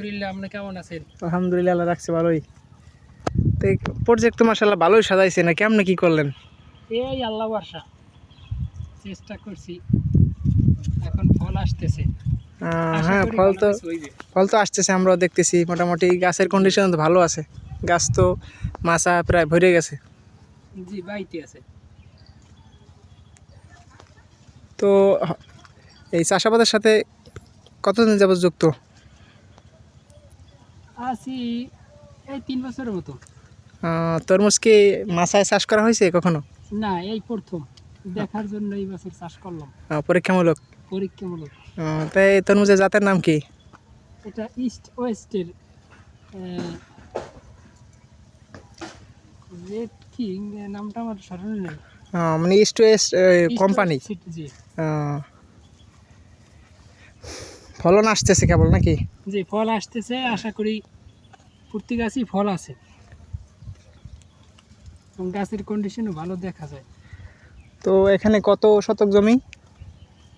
আপনি কেমন আছেন? আলহামদুলিল্লাহ, আল্লাহ রাখছে ভালোই। তো প্রজেক্ট তো মাশাআল্লাহ ভালোই সাজাইছে, না কেমনে কি করলেন? এই আল্লাহ ভরসা, চেষ্টা করছি, এখন ফল আসতেছে। হ্যাঁ, ফল তো আসতেছে, আমরাও দেখতেছি। মোটামুটি গাছের কন্ডিশন তো ভালো আছে, গাছ তো মাচা প্রায় ভরে গেছে। জি, বাইতে আছে। তো এই চাষাবাদের সাথে কতদিন যাবত যুক্ত? আছি এই 3 বছরের মতো। তরমুজ কি মাচায় চাষ করা হয়েছে কখনো? না, এই প্রথম দেখার জন্য এই বছর চাষ করলাম। পরীক্ষামূলক। তাই তরমুজের জাতের নাম কি? এটা ইস্ট ওয়েস্টের রেড কিং, নামটা আমার স্মরণে নেই। মানে ইস্ট ওয়েস্ট কোম্পানি। জি, ফলন আসতেছে কেবল নাকি? জি, ফল আসতেছে। আশা করি প্রতি গাছই ফল আছে এবং গাছের কন্ডিশনও ভালো দেখা যায়। তো এখানে কত শতক জমি?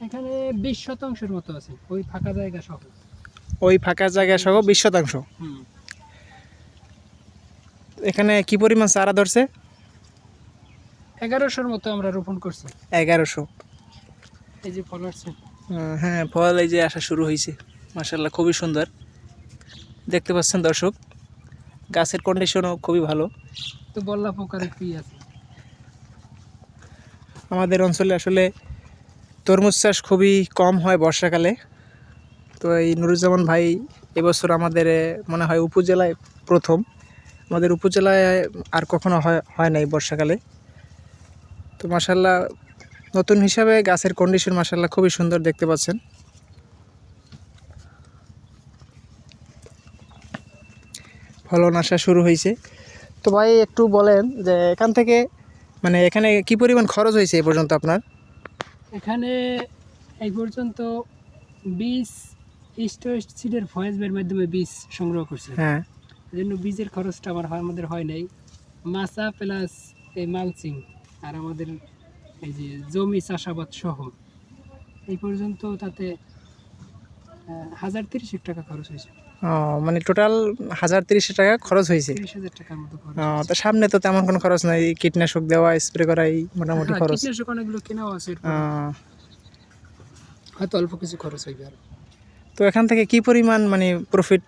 এখানে 20 শতাংশের মতো আছে, ওই ফাঁকা জায়গা সহ। ওই ফাঁকা জায়গা সহ 20 শতাংশ। এখানে কি পরিমাণ চারা ধরছে? 1100-র মতো আমরা রোপণ করছি। 1100। এই যে ফল আসছে। হ্যাঁ, ফল এই যে আসা শুরু হয়েছে। মাশাআল্লাহ, খুবই সুন্দর দেখতে পাচ্ছেন দর্শক, গাছের কন্ডিশনও খুবই ভালো। তো বল্লা পোকার একটু আছে। আমাদের অঞ্চলে আসলে তরমুজ চাষ খুবই কম হয় বর্ষাকালে। তো এই নুরুজ্জামান ভাই এবছর আমাদের মনে হয় উপজেলায় প্রথম। আমাদের উপজেলায় আর কখনো হয় নাই বর্ষাকালে। তো মাশাআল্লাহ, নতুন হিসাবে গাছের কন্ডিশন মাশাআল্লাহ খুবই সুন্দর দেখতে পাচ্ছেন। ফলন আসা শুরু হয়েছে। তো ভাই একটু বলেন যে এখান থেকে মানে এখানে কি পরিমাণ খরচ হয়েছে এ পর্যন্ত আপনার? এখানে এই পর্যন্ত বীজ ইস্ট ওয়েস্ট সিডের ভয়েসের মাধ্যমে বীজ সংগ্রহ করছে। হ্যাঁ, এই জন্য বীজের খরচটা আমাদের হয় নাই। মাচা প্লাস এই মালচিং আর আমাদের এই যে জমি চাষাবাদ সহ এই পর্যন্ত তাতে 1030 টাকা খরচ হয়েছে। মানে টোটাল 1030 টাকা খরচ হয়েছে। 30,000 টাকার মতো খরচ। তো সামনে তো তেমন কোনো খরচ নাই, কীটনাশক দেওয়া স্প্রে করাই মোটামুটি খরচ। কীটনাশক অনেকগুলো কেনাও আছে, হয়তো অল্প কিছু খরচ হইবে আর। তো এখান থেকে কি পরিমাণ মানে প্রফিট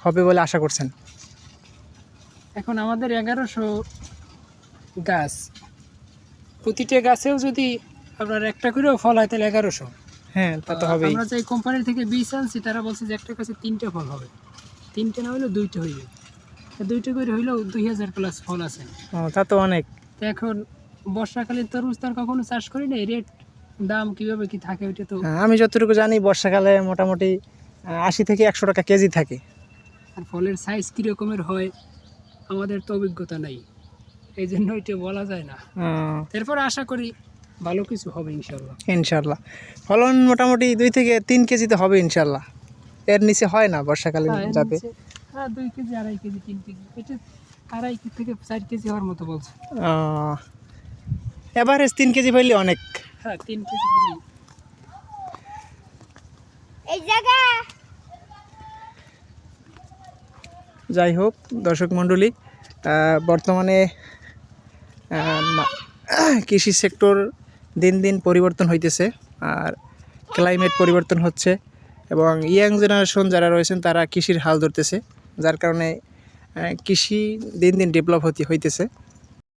হবে বলে আশা করছেন? এখন আমাদের 1100 গাছ, প্রতিটা গাছেও যদি আপনার একটা করেও ফল হয় তাহলে 1100। হ্যাঁ, তা তো হবেই। আমরা যে কোম্পানি থেকে বীজ আনছি তারা বলছে যে একটা গাছে 3টে ফল হবে, 3টে না হলেও 2টে হইবে। 2টে করে হইলেও 2000 প্লাস ফল আছে। তা তো অনেক। তো এখন বর্ষাকালে তরমুজ তার কখনো চাষ করি না, রেট দাম কিভাবে কি থাকে ওইটা তো। আমি যতটুকু জানি বর্ষাকালে মোটামুটি 80 থেকে 100 টাকা কেজি থাকে। আর ফলের সাইজ কীরকমের হয় আমাদের তো অভিজ্ঞতা নাই, এই জন্য এটা বলা যায় না। এরপর আশা করি ভালো কিছু হবে ইনশাল্লাহ। ইনশাল্লাহ ফলন মোটামুটি 2 থেকে 3 কেজিতে হবে ইনশাল্লাহ। এর নিচে হয় না বর্ষাকালে যাতে। 2 কেজি 2.5 কেজি 3 কেজি, এটা 2.5 থেকে 4 কেজি হওয়ার মতো বলছে। এভারেজ 3 কেজি পাইলে অনেক। হ্যাঁ, 3 কেজি হলেই। এই জায়গা যাই হোক দর্শক মণ্ডলী, বর্তমানে কৃষি সেক্টর দিন দিন পরিবর্তন হইতেছে, আর ক্লাইমেট পরিবর্তন হচ্ছে এবং ইয়াং জেনারেশন যারা রয়েছেন তারা কৃষির হাল ধরতেছে, যার কারণে কৃষি দিন দিন ডেভেলপ হইতেছে।